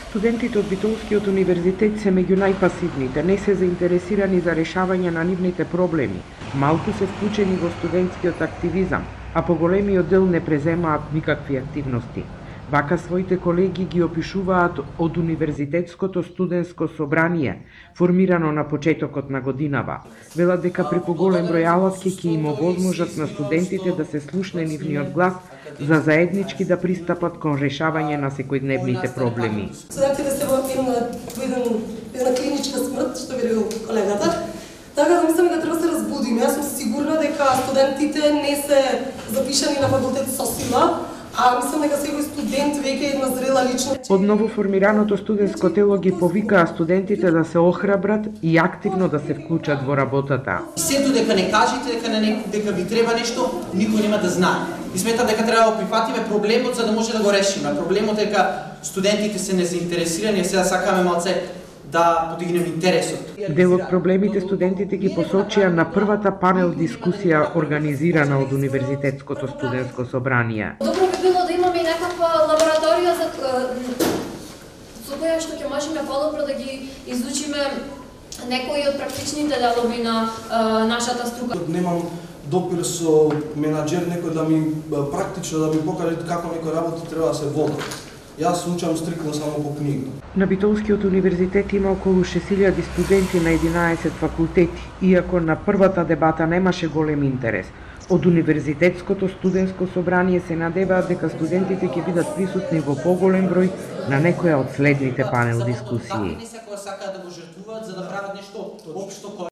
Студентите од Битолскиот универзитет се меѓу најпасивните, не се заинтересирани за решавање на нивните проблеми, малку се вклучени во студентскиот активизам, а поголемиот дел не преземаат никакви активности. Вака своите колеги ги опишуваат од Универзитетското студентско собрание, формирано на почетокот на годинава. Велат дека при поголем број алатки ќе им овозможат на студентите да се слушне нивниот глас за заеднички да пристапат кон решавање на секојдневните проблеми. Студентите се во една клиничка смрт, што би рекол колегата. Така да мислам дека треба да се разбудиме. Јас сум сигурна дека студентите не се запишани на факултет со сила, а мислам дека секој студент веќе е една зрела личност. Од новоформираното студентско тело ги повикаа студентите да се охрабрат и активно да се вклучат во работата. Сето дека не кажете дека ви треба нешто, никој нема да знае. И сметам дека треба да прифатиме проблемот за да може да го решиме. Проблемот е дека студентите се незаинтересирани, сега сакаме малце да подигнем интересот. Дел од проблемите студентите ги посочија на првата панел дискусија организирана од Универзитетското студентско собрание. Добро би било да имаме и некаква лабораторија со која што ќе можеме подобро да ги изучиме некои од практичните делови на нашата струка. Немам допир со менаџер, некој да ми практично да ми покаже како некој работи треба да се води. Јас учам стрикно само по книга. На Битолскиот универзитет има околу 6000 студенти на 11 факултети, иако на првата дебата немаше голем интерес. Од Универзитетското студентско собрание се надеваат дека студентите ќе бидат присутни во поголем број на некоја од следните панел дискусии.